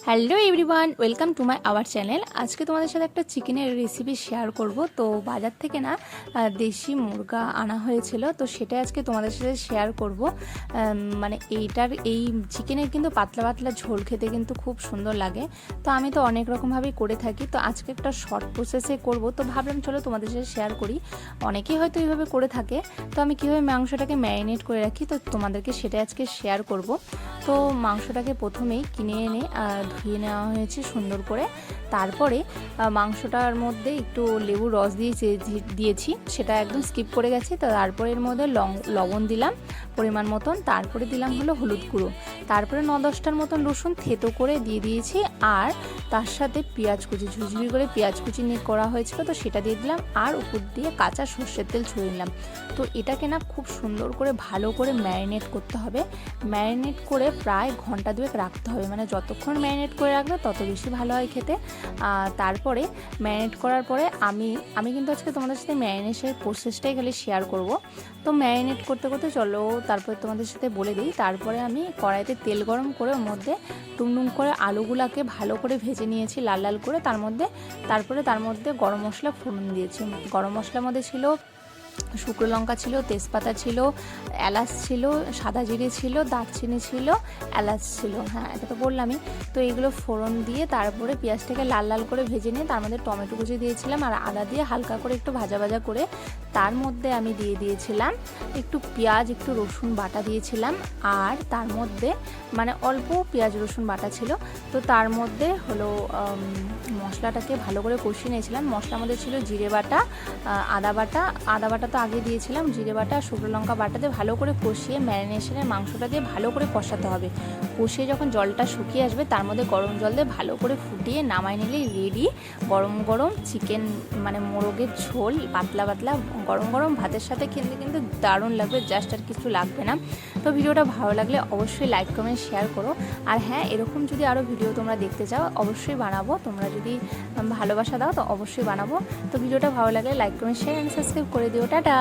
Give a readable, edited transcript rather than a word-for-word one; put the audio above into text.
Hello everyone, welcome to my our channel. আজকে তোমাদের সাথে একটা চিকেনের রেসিপি শেয়ার করব। তো বাজার থেকে না দেশি মুরগা আনা হয়েছিল, তো সেটা আজকে তোমাদের সাথে শেয়ার করব। মানে এই চিকেনের কিন্তু পাতলা পাতলা ঝোল খেতে কিন্তু খুব সুন্দর লাগে। তো আমি তো অনেক রকমভাবেই করে থাকি, তো আজকে একটা শর্ট প্রসেসে করব। তো ভাবলাম চলো তোমাদের সাথে শেয়ার করি। অনেকেই হয়তো এইভাবে করে থাকে। তো আমি কীভাবে মাংসটাকে ম্যারিনেট করে রাখি, তো তোমাদেরকে সেটা আজকে শেয়ার করব। তো মাংসটাকে প্রথমেই কিনে এনে ধুয়ে নেওয়া হয়েছে সুন্দর করে। তারপরে মাংসটার মধ্যে একটু লেবুর রস দিয়েছি, সেটা একদম স্কিপ করে গেছি। তো তারপরে এর মধ্যে লবণ দিলাম পরিমাণ মতন, তারপরে দিলাম হলো হলুদ গুঁড়ো, তারপরে 9-10টার মতন রসুন থেতো করে দিয়ে দিয়েছি। আর তার সাথে পেঁয়াজ কুচি ঝুঝুরি করে পেঁয়াজ কুচি নিয়ে করা হয়েছিল, তো সেটা দিয়ে দিলাম। আর উপর দিয়ে কাঁচা সর্ষের তেল ছড়িয়ে নিলাম। তো এটাকে না খুব সুন্দর করে ভালো করে ম্যারিনেট করতে হবে। ম্যারিনেট করে প্রায় ঘন্টা দুয়েক রাখতে হবে, মানে যতক্ষণ ম্যারিনেট করে রাখবে তত বেশি ভালো হয় খেতে। তারপরে ম্যারিনেট করার পরে আমি কিন্তু আজকে তোমাদের সাথে ম্যারিনেশনের প্রসেসটাই খালি শেয়ার করব। তো ম্যারিনেট করতে করতে চলো তারপরে তোমাদের সাথে বলে দিই। তারপরে আমি কড়াইতে তেল গরম করে ওর মধ্যে টুমটুম করে আলুগুলাকে ভালো করে ভেজে নিয়েছি লাল লাল করে। তারপরে তার মধ্যে গরম মশলা ফোড়ন দিয়েছি। গরম মশলার মধ্যে ছিল শুকনো লঙ্কা ছিল, তেজপাতা ছিল, এলাচ ছিল, সাদা জিরে ছিল, দারচিনি ছিল, এলাচ ছিল, হ্যাঁ এটা তো বললামই। তো এগুলো ফোড়ন দিয়ে তারপরে পেঁয়াজটাকে লাল লাল করে ভেজে নিয়ে তার মধ্যে টমেটো কুচি দিয়েছিলাম আর আদা দিয়ে হালকা করে একটু ভাজা ভাজা করে তার মধ্যে আমি দিয়ে দিয়েছিলাম একটু পেঁয়াজ, একটু রসুন বাটা দিয়েছিলাম। আর তার মধ্যে মানে অল্প পেঁয়াজ রসুন বাটা ছিল। তো তার মধ্যে হলো মশলাটাকে ভালো করে কষিয়ে নিয়েছিলাম। মশলার মধ্যে ছিল জিরে বাটা, আদা বাটা তো আগে দিয়েছিলাম, জিরে বাটা আর শুকনো লঙ্কা বাটা দিয়ে ভালো করে কষিয়ে ম্যারিনেশনের মাংসটা দিয়ে ভালো করে কষাতে হবে। কষিয়ে যখন জলটা শুকিয়ে আসবে তার মধ্যে গরম জল দিয়ে ভালো করে ফুটিয়ে নামাই নিলেই রেডি গরম গরম চিকেন, মানে মোরগের ঝোল পাতলা পাতলা গরম গরম ভাতের সাথে খেতে কিন্তু দারুণ লাগবে, জাস্ট আর কিছু লাগবে না। তো ভিডিওটা ভালো লাগলে অবশ্যই লাইক কমেন্ট শেয়ার করো। আর হ্যাঁ, এরকম যদি আরও ভিডিও তোমরা দেখতে চাও অবশ্যই বানাবো, তোমরা যদি ভালোবাসা দাও তো অবশ্যই বানাবো। তো ভিডিওটা ভালো লাগলে like comment share and subscribe করে দিও। টাটা।